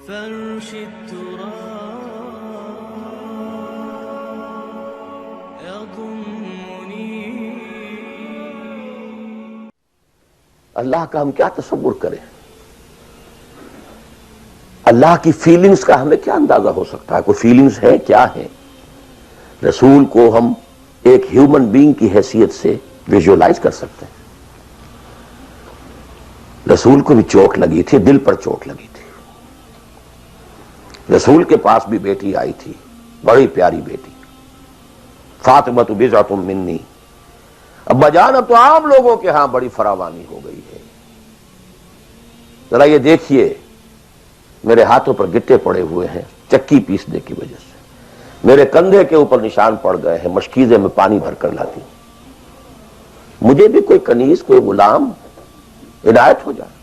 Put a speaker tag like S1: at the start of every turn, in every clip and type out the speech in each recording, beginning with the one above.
S1: فرش التراب يضمني.
S2: اللہ کا ہم کیا تصور کریں؟ اللہ کی فیلنگز کا ہمیں کیا اندازہ ہو سکتا ہے؟ کوئی فیلنگز ہے کیا ہے؟ رسول کو ہم ایک ہیومن بینگ کی حیثیت سے ویژولائز کر سکتے ہیں. رسول کو بھی چوٹ لگی تھی، دل پر چوٹ لگی تھی. رسول کے پاس بھی بیٹی آئی تھی، بڑی پیاری بیٹی، فاطمہ بضعۃ منی. ابا جان اب تو عام لوگوں کے ہاں بڑی فراوانی ہو گئی ہے. ذرا یہ دیکھیے میرے ہاتھوں پر گٹے پڑے ہوئے ہیں چکی پیسنے کی وجہ سے، میرے کندھے کے اوپر نشان پڑ گئے ہیں، مشکیزے میں پانی بھر کر لاتی ہوں. مجھے بھی کوئی کنیز، کوئی غلام عنایت ہو جائے.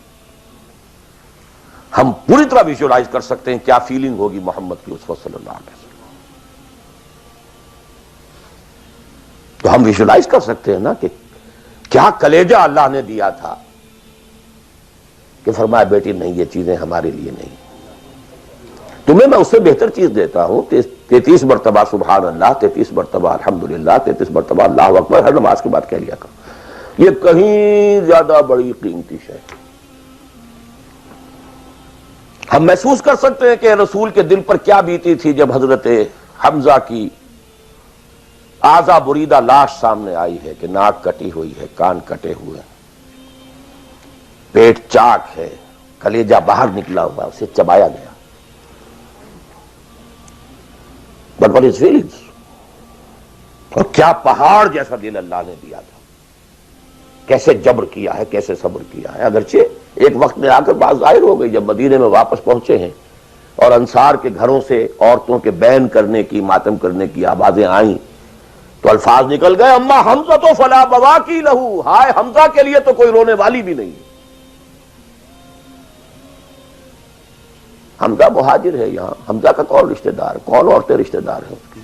S2: ہم پوری طرح ویژولائز کر سکتے ہیں کیا فیلنگ ہوگی محمد کی اسوہ صلی اللہ علیہ وسلم. تو ہم ویژولائز کر سکتے ہیں نا کہ کیا کلیجہ اللہ نے دیا تھا کہ فرمایا بیٹی نہیں، یہ چیزیں ہمارے لیے نہیں، تمہیں میں اس سے بہتر چیز دیتا ہوں. 33 مرتبہ سبحان اللہ، 33 مرتبہ الحمدللہ، 33 مرتبہ اللہ اکبر ہر نماز کے بعد کہہ لیا کرو. یہ کہیں زیادہ بڑی قیمتی شے. ہم محسوس کر سکتے ہیں کہ رسول کے دل پر کیا بیتی تھی جب حضرت حمزہ کی اعضا بریدہ لاش سامنے آئی ہے کہ ناک کٹی ہوئی ہے، کان کٹے ہوئے ہیں، پیٹ چاک ہے، کلیجہ باہر نکلا ہوا، اسے چبایا گیا. But what is feelings؟ اور کیا پہاڑ جیسا دل اللہ نے دیا تھا، کیسے جبر کیا ہے، کیسے صبر کیا ہے. اگرچہ ایک وقت میں آ کر بات ظاہر ہو گئی جب مدینے میں واپس پہنچے ہیں اور انصار کے گھروں سے عورتوں کے بین کرنے کی، ماتم کرنے کی آوازیں آئیں تو الفاظ نکل گئے اما حمزہ تو فلا بواکی لہو، ہائے حمزہ کے لیے تو کوئی رونے والی بھی نہیں ہے. حمزہ مہاجر ہے، یہاں حمزہ کا کون رشتہ دار، کون عورتیں رشتہ دار ہیں اس کی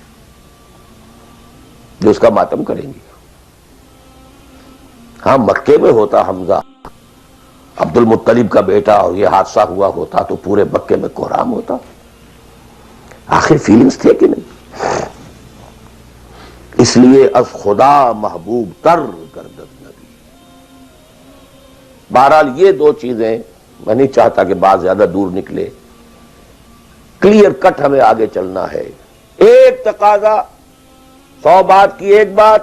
S2: جو اس کا ماتم کریں گی؟ ہاں مکے میں ہوتا حمزہ عبد المطلب کا بیٹا اور یہ حادثہ ہوا ہوتا تو پورے مکے میں کوہرام ہوتا. آخر فیلنگز تھے کہ نہیں؟ اس لیے از خدا محبوب تر گردد نبی. بہرحال یہ دو چیزیں میں نہیں چاہتا کہ بات زیادہ دور نکلے، کلیئر کٹ ہمیں آگے چلنا ہے. ایک تقاضا، 100 بات کی ایک بات،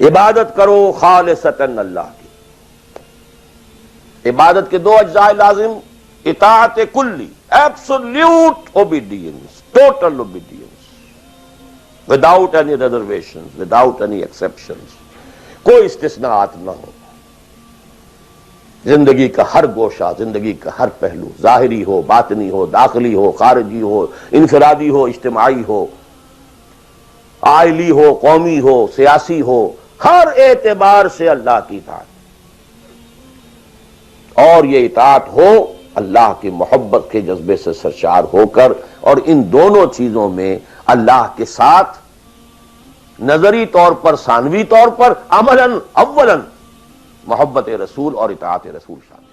S2: عبادت کرو خالصتاً اللہ کی. عبادت کے 2 اجزاء لازم، اطاعت کلی، absolute obedience, total obedience, without any reservation, without any exceptions, کوئی استثناءات نہ ہو. زندگی کا ہر گوشہ، زندگی کا ہر پہلو، ظاہری ہو، باطنی ہو، داخلی ہو، خارجی ہو، انفرادی ہو، اجتماعی ہو، عائلی ہو، قومی ہو، سیاسی ہو، ہر اعتبار سے اللہ کی اطاعت. اور یہ اطاعت ہو اللہ کی محبت کے جذبے سے سرشار ہو کر، اور ان دونوں چیزوں میں اللہ کے ساتھ نظری طور پر، ثانوی طور پر، عملاً اولاً محبت رسول اور اطاعت رسول شامل.